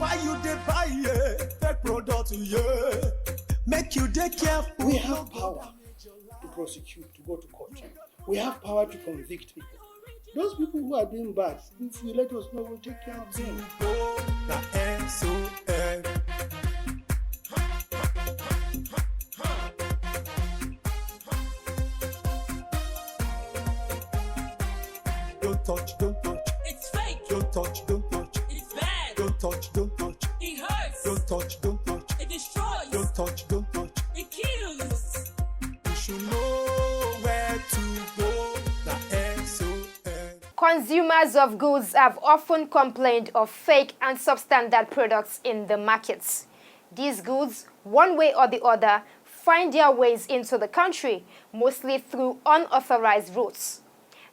Why you dey buy fake product, yeah? Make you dey careful. We have power to prosecute, to go to court. We have power to convict people. Those people who are doing bad, if you let us know, we'll take care of them. Don't touch, don't touch. It's fake. Don't touch, don't touch. It's bad. Don't touch, don't touch. It hurts. Don't touch, don't touch. It destroys. Don't touch, don't touch. It kills. You should know where to go. The SOS. Consumers of goods have often complained of fake and substandard products in the markets. These goods, one way or the other, find their ways into the country, mostly through unauthorized routes.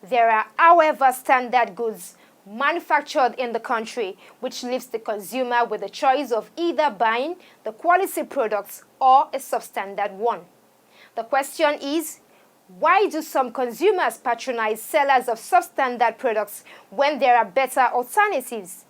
There are, however, standard goods manufactured in the country, which leaves the consumer with the choice of either buying the quality products or a substandard one. The question is, why do some consumers patronize sellers of substandard products when there are better alternatives?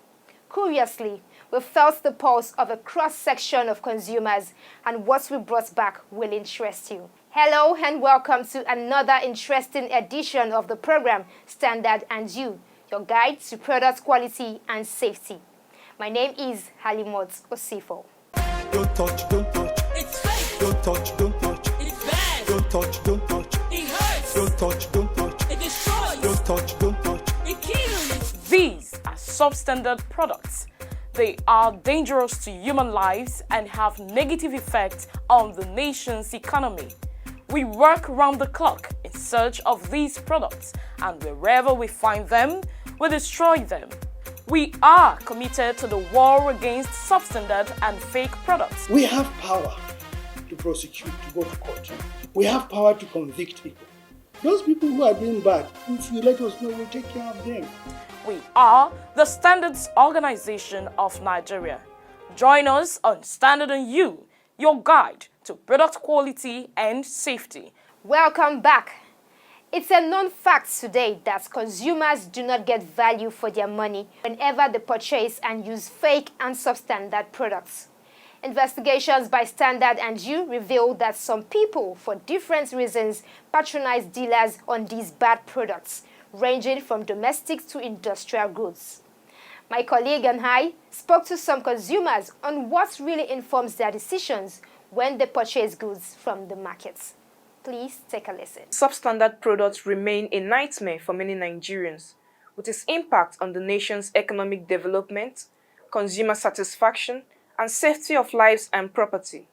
Curiously, we felt the pulse of a cross-section of consumers, and what we brought back will interest you. Hello and welcome to another interesting edition of the program Standard and You, your guide to product quality and safety. My name is Halimot Osifo. Don't touch, don't touch. It's fake. Don't touch, don't touch. It's bad. Don't touch, don't touch. It hurts. Don't touch, don't touch. It destroys. Don't touch, don't touch. It kills. These are substandard products. They are dangerous to human lives and have negative effects on the nation's economy. We work round the clock in search of these products, and wherever we find them, we destroy them. We are committed to the war against substandard and fake products. We have power to prosecute, to go to court. We have power to convict people. Those people who are doing bad, if you let us know, we'll take care of them. We are the Standards Organization of Nigeria. Join us on Standard and You, your guide to product quality and safety. Welcome back. It's a known fact today that consumers do not get value for their money whenever they purchase and use fake and substandard products. Investigations by Standard and You reveal that some people, for different reasons, patronize dealers on these bad products, ranging from domestic to industrial goods. My colleague and I spoke to some consumers on what really informs their decisions when they purchase goods from the markets. Please take a listen. Substandard products remain a nightmare for many Nigerians, with its impact on the nation's economic development, consumer satisfaction, and safety of lives and property.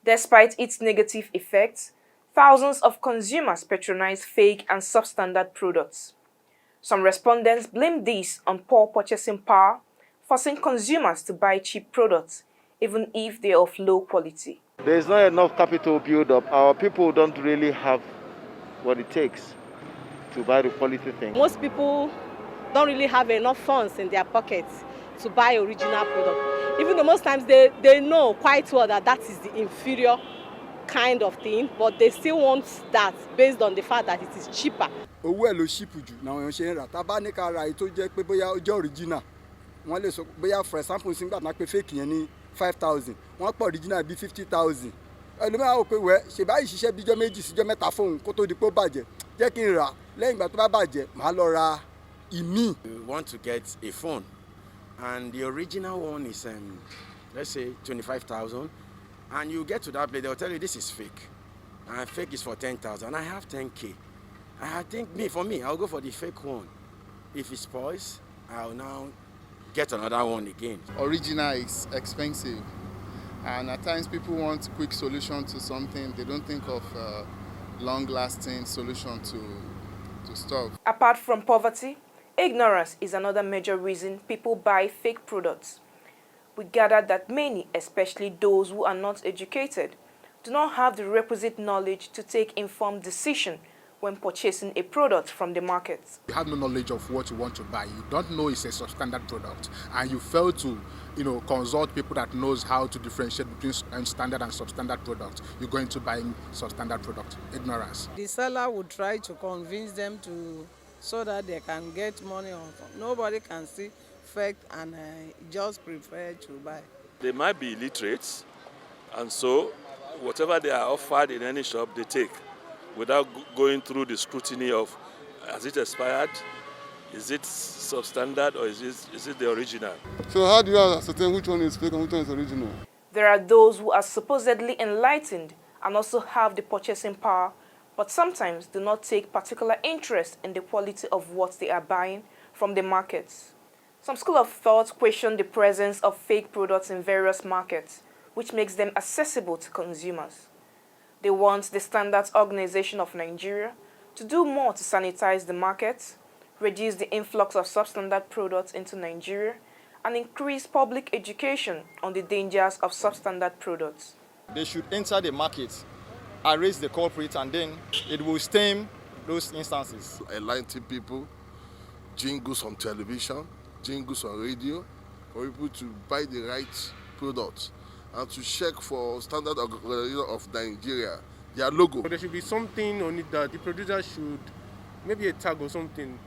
Despite its negative effects, thousands of consumers patronize fake and substandard products. Some respondents blame this on poor purchasing power, forcing consumers to buy cheap products, even if they are of low quality. There is not enough capital build up. Our people don't really have what it takes to buy the quality thing. Most people don't really have enough funds in their pockets to buy original product. Even though most times they know quite well that that is the inferior kind of thing, but they still want that based on the fact that it is cheaper. Owó ẹ̀ ló ṣìpù jù náà wọ́n ṣe ń rà tá a bá ní ká ra èyí tó jẹ́ pé bóyá ó jẹ́ original wọ́n lè sọ bóyá for example sígbà náà pé fake yẹn ní 5,000 wọ́n pọ̀ original bí 50,000 ẹlòmíràn wò pé wẹ́ ṣe báyìí ṣiṣẹ́ bíjọ́ méjì síjọ́ mẹ́ta fóun kó tó di pé ó bàjẹ́ jẹ́ kí n rà lẹ́yìn ìgbà tó bá bàjẹ́ màá lọ ra ìmíì. You want to get a phone and the original one is let's say 25,000, and you get to that place, they'll tell you this is fake, and fake is for 10,000. I have 10K. I think for me, I'll go for the fake one. If it spoils, I'll now get another one again. Original is expensive, and at times people want quick solution to something. They don't think of long-lasting solution to stuff. Apart from poverty, ignorance is another major reason people buy fake products. We gathered that many, especially those who are not educated, do not have the requisite knowledge to take informed decisions when purchasing a product from the market. You have no knowledge of what you want to buy. You don't know it's a substandard product, and you fail to, consult people that knows how to differentiate between standard and substandard products. You're going to buying substandard product. Ignorance. The seller would try to convince them to so that they can get money on. Nobody can see fake and just prefer to buy. They might be illiterate, and so whatever they are offered in any shop, they take without going through the scrutiny of, has it expired? Is it substandard, or is it the original? So how do you ascertain which one is fake and which one is original? There are those who are supposedly enlightened and also have the purchasing power, but sometimes do not take particular interest in the quality of what they are buying from the markets. Some school of thought question the presence of fake products in various markets, which makes them accessible to consumers. They want the Standards Organization of Nigeria to do more to sanitize the markets, reduce the influx of substandard products into Nigeria, and increase public education on the dangers of substandard products. They should enter the market, arrest the culprits, and then it will stem those instances. Enlighten people, jingles on television, jingles on radio, for people to buy the right products and to check for Standard Organization of Nigeria, their logo. There should be something on it that the producer should, maybe a tag or something,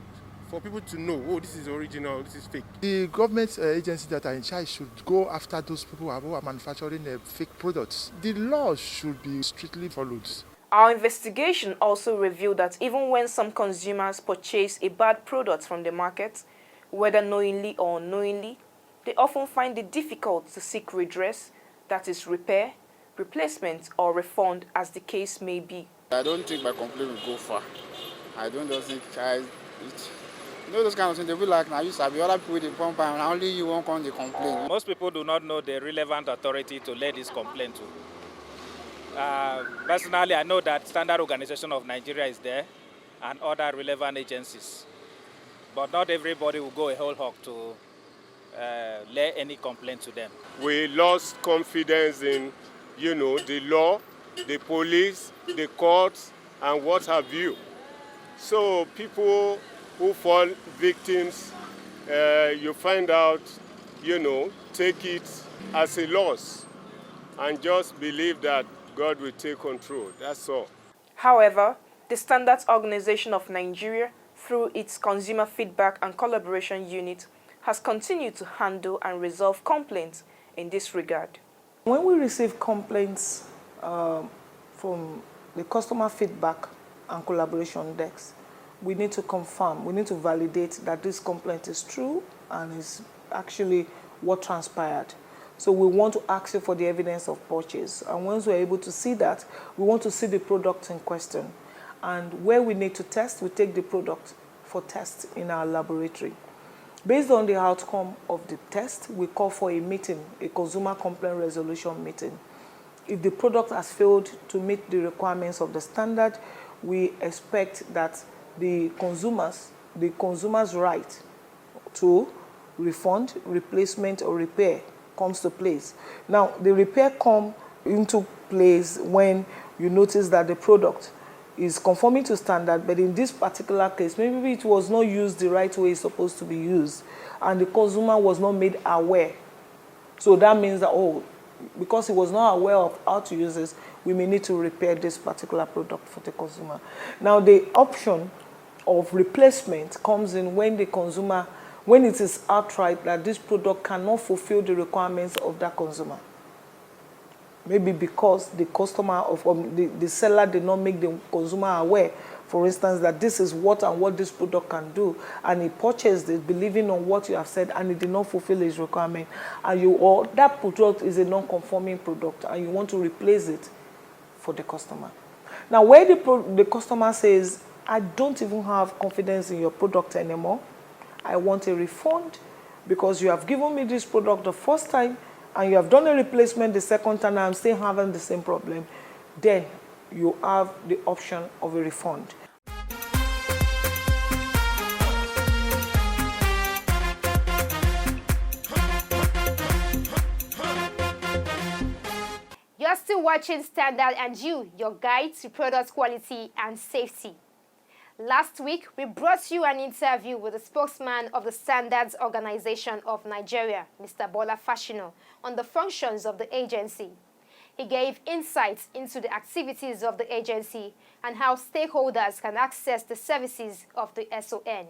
for people to know, oh, this is original, this is fake. The government agencies that are in charge should go after those people who are manufacturing fake products. The laws should be strictly followed. Our investigation also revealed that even when some consumers purchase a bad product from the market, whether knowingly or unknowingly, they often find it difficult to seek redress, that is repair, replacement, or refund, as the case may be. I don't think my complaint will go far. I don't just think you know those kind of things, they'll be like, now you sabi, other people they pump and only you won't come to complain. Most people do not know the relevant authority to let this complaint to. Personally, I know that Standard Organization of Nigeria is there and other relevant agencies. But not everybody will go a whole hog to lay any complaint to them. We lost confidence in, the law, the police, the courts, and what have you. So people who fall victims, you find out, take it as a loss and just believe that God will take control. That's all. However, the Standards Organization of Nigeria, through its Consumer Feedback and Collaboration Unit, has continued to handle and resolve complaints in this regard. When we receive complaints from the Customer Feedback and Collaboration Desk, we need to confirm, we need to validate that this complaint is true and is actually what transpired. So we want to ask you for the evidence of purchase. And once we're able to see that, we want to see the product in question. And where we need to test, we take the product for test in our laboratory. Based on the outcome of the test, we call for a meeting, a consumer complaint resolution meeting. If the product has failed to meet the requirements of the standard, we expect that the consumer's right to refund, replacement, or repair comes to place. Now, the repair comes into place when you notice that the product is conforming to standard, but in this particular case, maybe it was not used the right way it's supposed to be used, and the consumer was not made aware. So that means that, because he was not aware of how to use this, we may need to repair this particular product for the consumer. Now, the option of replacement comes in when the consumer, when it is outright that this product cannot fulfill the requirements of that consumer. Maybe because the customer or the seller did not make the consumer aware, for instance, that this is what this product can do, and he purchased it believing on what you have said, and it did not fulfill his requirement, and that product is a non-conforming product, and you want to replace it for the customer. Now, where the customer says, I don't even have confidence in your product anymore, I want a refund because you have given me this product the first time and you have done a replacement the second time and I'm still having the same problem, then you have the option of a refund. You're still watching Standard and You, your guide to product quality and safety. Last week, we brought you an interview with the spokesman of the Standards Organization of Nigeria, Mr. Bola Fashino, on the functions of the agency. He gave insights into the activities of the agency and how stakeholders can access the services of the SON.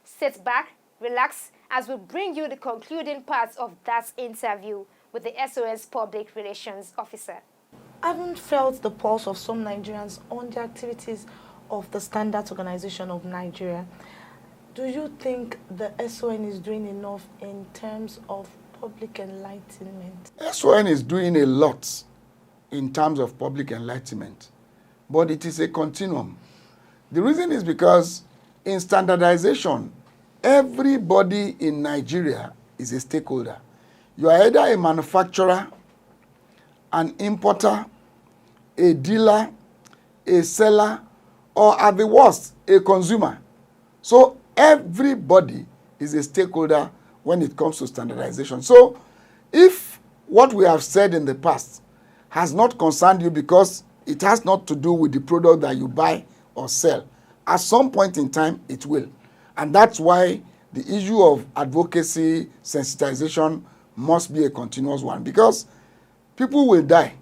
Sit back, relax, as we bring you the concluding parts of that interview with the SON's Public Relations Officer. I haven't felt the pulse of some Nigerians on the activities of the Standards Organization of Nigeria. Do you think the SON is doing enough in terms of public enlightenment? SON is doing a lot in terms of public enlightenment, but it is a continuum. The reason is because in standardization, everybody in Nigeria is a stakeholder. You are either a manufacturer, an importer, a dealer, a seller, or at the worst, a consumer. So everybody is a stakeholder when it comes to standardization. So if what we have said in the past has not concerned you because it has not to do with the product that you buy or sell, at some point in time it will. And that's why the issue of advocacy, sensitization must be a continuous one, because people will die.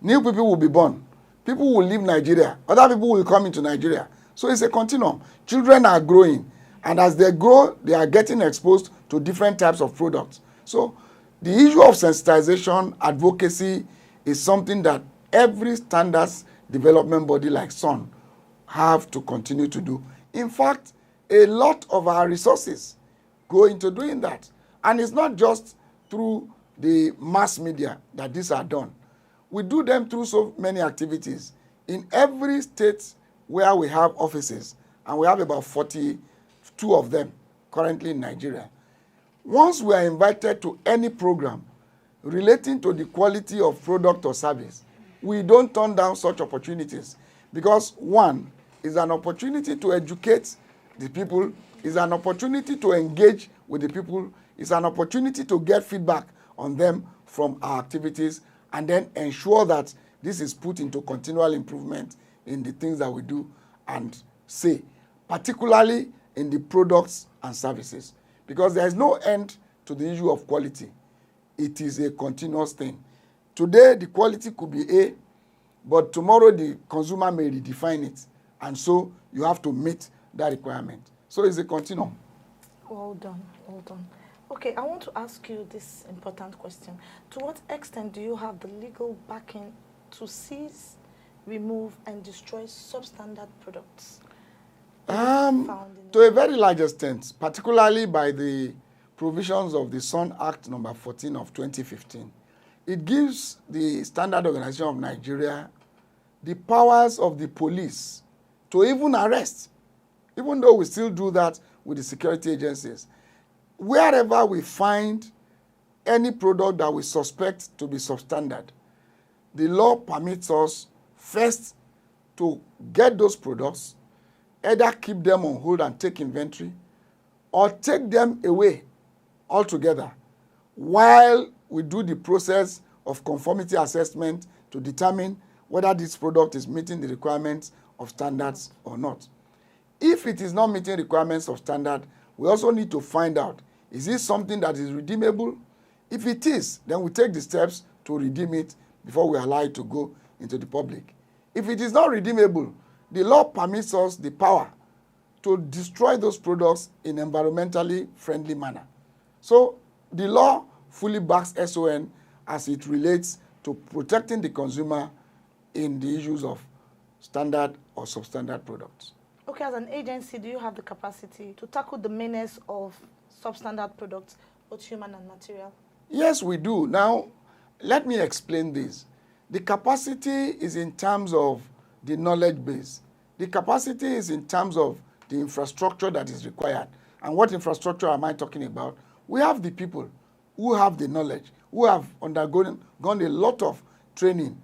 New people will be born. People will leave Nigeria. Other people will come into Nigeria. So it's a continuum. Children are growing. And as they grow, they are getting exposed to different types of products. So the issue of sensitization, advocacy, is something that every standards development body like SON have to continue to do. In fact, a lot of our resources go into doing that. And it's not just through the mass media that these are done. We do them through so many activities. In every state where we have offices, and we have about 42 of them currently in Nigeria, once we are invited to any program relating to the quality of product or service, we don't turn down such opportunities, because one is an opportunity to educate the people, is an opportunity to engage with the people, is an opportunity to get feedback on them from our activities, and then ensure that this is put into continual improvement in the things that we do and say, particularly in the products and services, because there is no end to the issue of quality. It is a continuous thing. Today, the quality could be A, but tomorrow the consumer may redefine it, and so you have to meet that requirement. So it's a continuum. Well done, well done. Okay, I want to ask you this important question. To what extent do you have the legal backing to seize, remove, and destroy substandard products? To a very large extent, particularly by the provisions of the SON Act number 14 of 2015. It gives the Standard Organization of Nigeria the powers of the police to even arrest, even though we still do that with the security agencies. Wherever we find any product that we suspect to be substandard, the law permits us first to get those products, either keep them on hold and take inventory, or take them away altogether while we do the process of conformity assessment to determine whether this product is meeting the requirements of standards or not. If it is not meeting requirements of standard, we also need to find out, is this something that is redeemable? If it is, then we take the steps to redeem it before we allow it to go into the public. If it is not redeemable, the law permits us the power to destroy those products in an environmentally friendly manner. So the law fully backs SON as it relates to protecting the consumer in the issues of standard or substandard products. Okay, as an agency, do you have the capacity to tackle the menace of substandard products, both human and material? Yes, we do. Now, let me explain this. The capacity is in terms of the knowledge base. The capacity is in terms of the infrastructure that is required. And what infrastructure am I talking about? We have the people who have the knowledge, who have gone a lot of training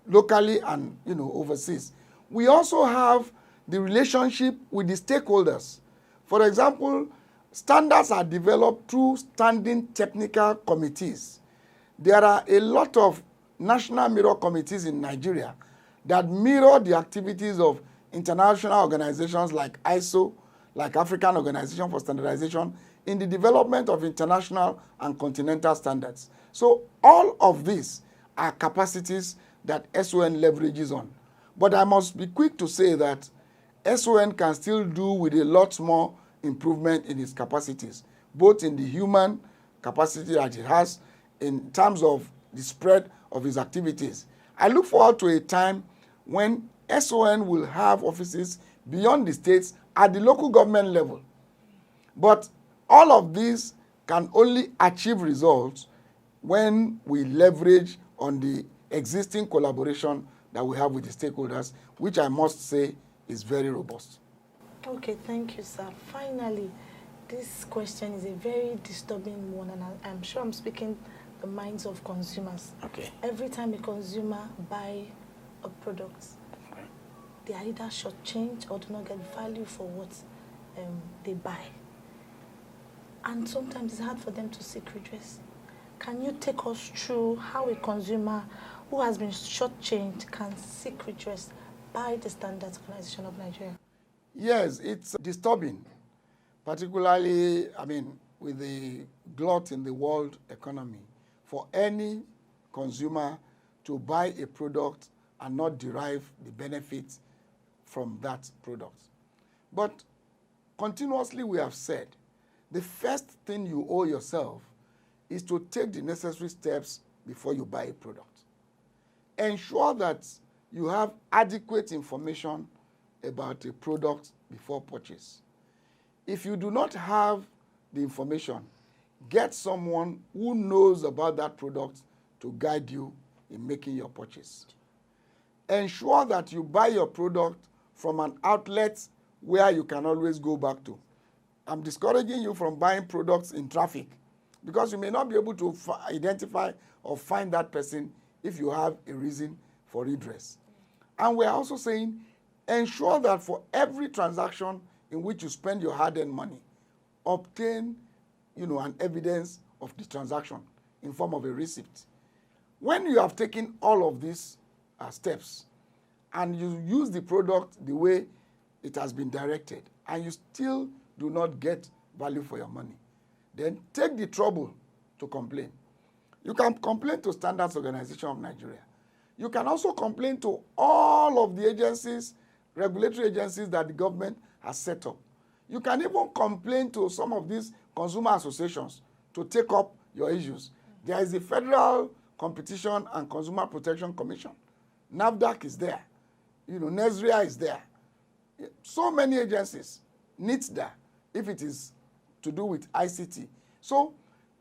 locally and overseas. We also have the relationship with the stakeholders. For example, standards are developed through standing technical committees. There are a lot of national mirror committees in Nigeria that mirror the activities of international organizations like ISO, like African Organization for Standardization, in the development of international and continental standards. So all of these are capacities that SON leverages on. But I must be quick to say that SON can still do with a lot more improvement in its capacities, both in the human capacity that it has in terms of the spread of its activities. I look forward to a time when SON will have offices beyond the states at the local government level. But all of these can only achieve results when we leverage on the existing collaboration that we have with the stakeholders, which I must say is very robust. Okay, thank you, sir. Finally, this question is a very disturbing one, and I'm sure I'm speaking the minds of consumers. Okay. Every time a consumer buy a product, they are either shortchanged or do not get value for what they buy. And sometimes it's hard for them to seek redress. Can you take us through how a consumer who has been shortchanged can seek redress by the Standards Organization of Nigeria? Yes, it's disturbing, particularly, with the glut in the world economy, for any consumer to buy a product and not derive the benefits from that product. But continuously we have said, the first thing you owe yourself is to take the necessary steps before you buy a product. Ensure that you have adequate information about a product before purchase. If you do not have the information, get someone who knows about that product to guide you in making your purchase. Ensure that you buy your product from an outlet where you can always go back to. I'm discouraging you from buying products in traffic because you may not be able to identify or find that person if you have a reason for redress. And we're also saying, ensure that for every transaction in which you spend your hard-earned money, obtain, an evidence of the transaction in form of a receipt. When you have taken all of these steps and you use the product the way it has been directed and you still do not get value for your money, then take the trouble to complain. You can complain to Standards Organization of Nigeria. You can also complain to all of the agencies, regulatory agencies that the government has set up. You can even complain to some of these consumer associations to take up your issues. There is the Federal Competition and Consumer Protection Commission. NAFDAC is there. NESRIA is there. So many agencies. NITDA, if it is to do with ICT. So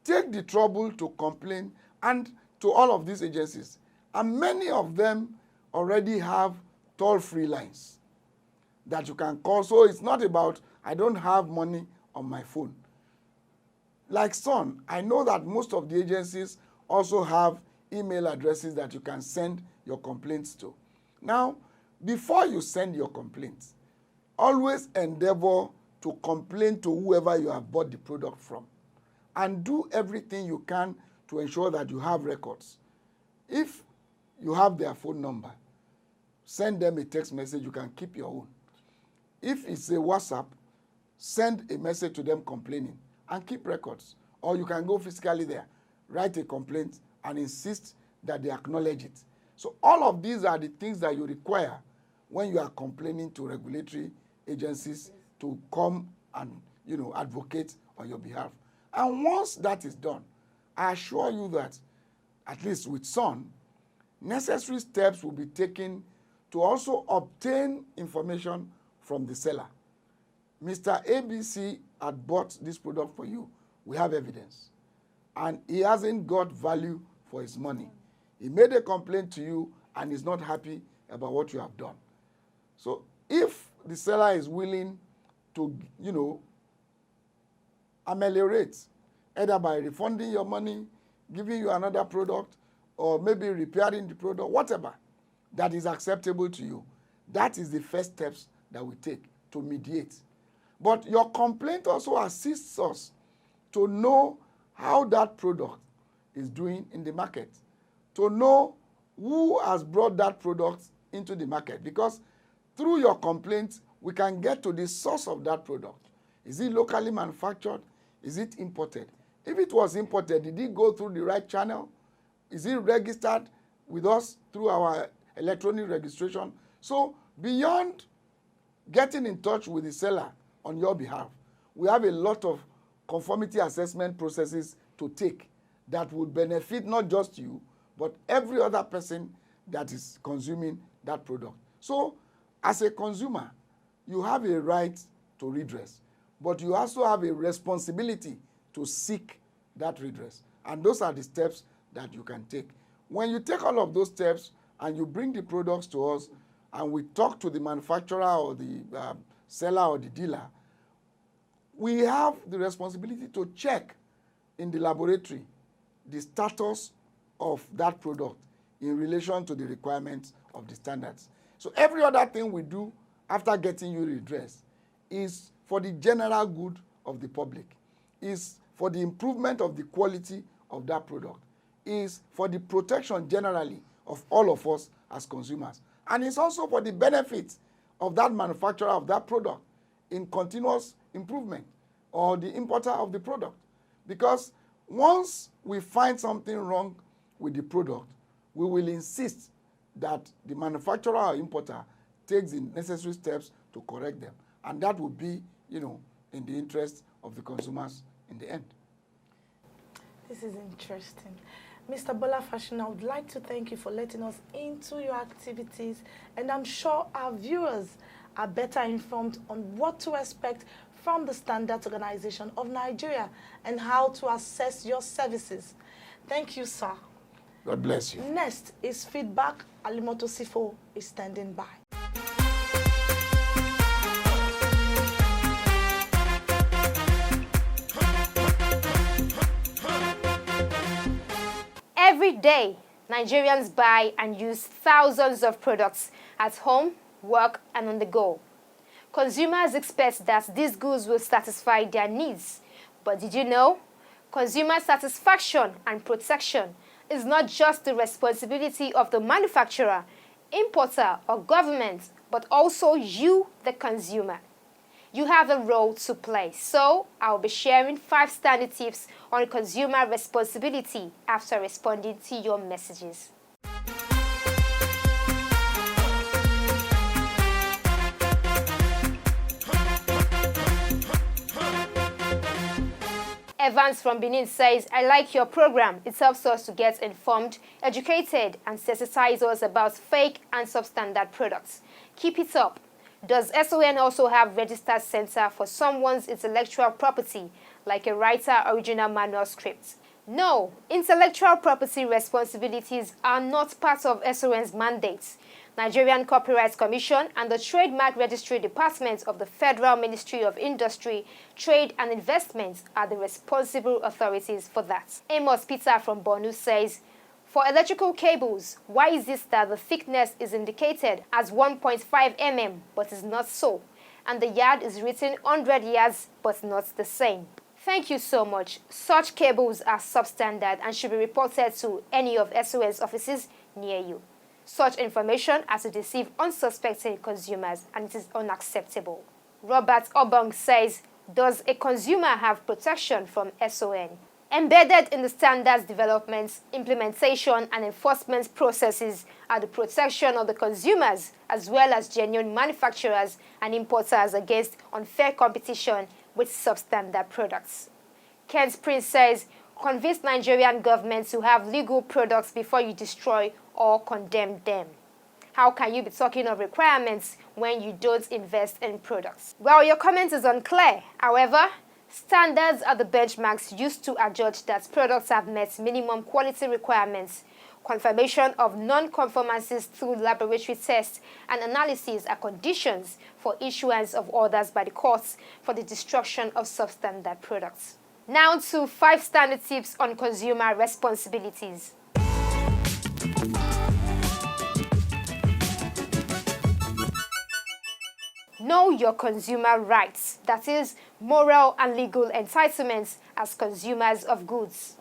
take the trouble to complain and to all of these agencies. And many of them already have toll-free lines that you can call. So it's not about, I don't have money on my phone. Like Son, I know that most of the agencies also have email addresses that you can send your complaints to. Now, before you send your complaints, always endeavor to complain to whoever you have bought the product from. And do everything you can to ensure that you have records. If you have their phone number, send them a text message, you can keep your own. If it's a WhatsApp, send a message to them complaining and keep records. Or you can go physically there, write a complaint and insist that they acknowledge it. So all of these are the things that you require when you are complaining to regulatory agencies to come and advocate on your behalf. And once that is done, I assure you that, at least with Son, necessary steps will be taken to also obtain information from the seller. Mr. ABC had bought this product for you. We have evidence. And he hasn't got value for his money. He made a complaint to you and is not happy about what you have done. So if the seller is willing to, ameliorate, either by refunding your money, giving you another product, or maybe repairing the product, whatever that is acceptable to you, that is the first steps that we take to mediate. But your complaint also assists us to know how that product is doing in the market, to know who has brought that product into the market. Because through your complaint, we can get to the source of that product. Is it locally manufactured? Is it imported? If it was imported, did it go through the right channel? Is it registered with us through our electronic registration. So beyond getting in touch with the seller on your behalf, we have a lot of conformity assessment processes to take that would benefit not just you, but every other person that is consuming that product. So as a consumer, you have a right to redress, but you also have a responsibility to seek that redress. And those are the steps that you can take. When you take all of those steps and you bring the products to us and we talk to the manufacturer or the seller or the dealer, we have the responsibility to check in the laboratory the status of that product in relation to the requirements of the standards. So every other thing we do after getting you redress is for the general good of the public, is for the improvement of the quality of that product, is for the protection generally of all of us as consumers. And it's also for the benefit of that manufacturer of that product in continuous improvement, or the importer of the product. Because once we find something wrong with the product, we will insist that the manufacturer or importer takes the necessary steps to correct them. And that will be, in the interest of the consumers in the end. This is interesting. Mr. Bola Fashion, I would like to thank you for letting us into your activities, and I'm sure our viewers are better informed on what to expect from the Standards Organization of Nigeria and how to assess your services. Thank you, sir. God bless you. Next is feedback. Alimoto Sifo is standing by. Every day, Nigerians buy and use thousands of products at home, work, and on the go. Consumers expect that these goods will satisfy their needs. But did you know? Consumer satisfaction and protection is not just the responsibility of the manufacturer, importer, or government, but also you, the consumer. You have a role to play, so I'll be sharing 5 standard tips on consumer responsibility after responding to your messages. Evans from Benin says, I like your program. It helps us to get informed, educated, and sensitize us about fake and substandard products. Keep it up. Does SON also have registered center for someone's intellectual property, like a writer original manuscript? No, intellectual property responsibilities are not part of SON's mandates. Nigerian Copyright Commission and the Trademark Registry Department of the Federal Ministry of Industry, Trade and Investment are the responsible authorities for that. Amos Peter from Bornu says, for electrical cables, why is it that the thickness is indicated as 1.5 mm but is not so, and the yard is written 100 yards but not the same? Thank you so much. Such cables are substandard and should be reported to any of SOS offices near you. Such information has to deceive unsuspecting consumers, and it is unacceptable. Robert Obong says, does a consumer have protection from SON? Embedded in the standards development, implementation, and enforcement processes are the protection of the consumers as well as genuine manufacturers and importers against unfair competition with substandard products. Kent Prince says, convince Nigerian government to have legal products before you destroy or condemn them. How can you be talking of requirements when you don't invest in products? Well, your comment is unclear. However, standards are the benchmarks used to adjudge that products have met minimum quality requirements. Confirmation of non-conformances through laboratory tests and analysis are conditions for issuance of orders by the courts for the destruction of substandard products. Now to 5 standard tips on consumer responsibilities. Know your consumer rights, that is, moral and legal entitlements as consumers of goods.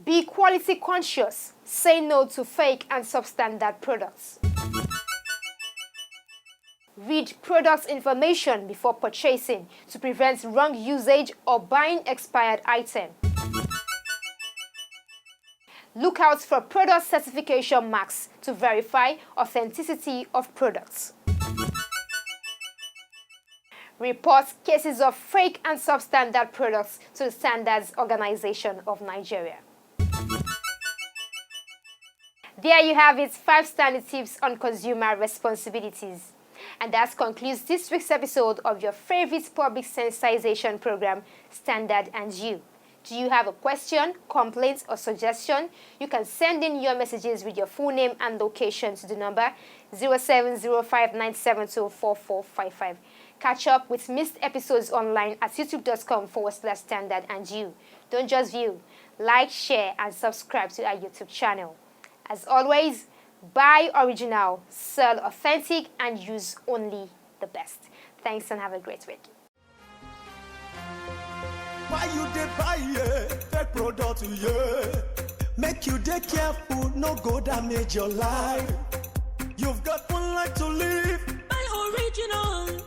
Be quality conscious. Say no to fake and substandard products. Read product information before purchasing to prevent wrong usage or buying expired items. Look out for product certification marks to verify authenticity of products. Report cases of fake and substandard products to the Standards Organization of Nigeria. There you have it, 5 standard tips on consumer responsibilities. And that concludes this week's episode of your favorite public sensitization program, Standard and You. Do you have a question, complaint, or suggestion? You can send in your messages with your full name and location to the number 0705-972-4455. Catch up with missed episodes online at youtube.com/Standard and You. Don't just view, like, share, and subscribe to our YouTube channel. As always, buy original, sell authentic, and use only the best. Thanks and have a great week. Why you dey buy fake product, Make you dey careful, no go damage your life. You've got one life to live. Buy original.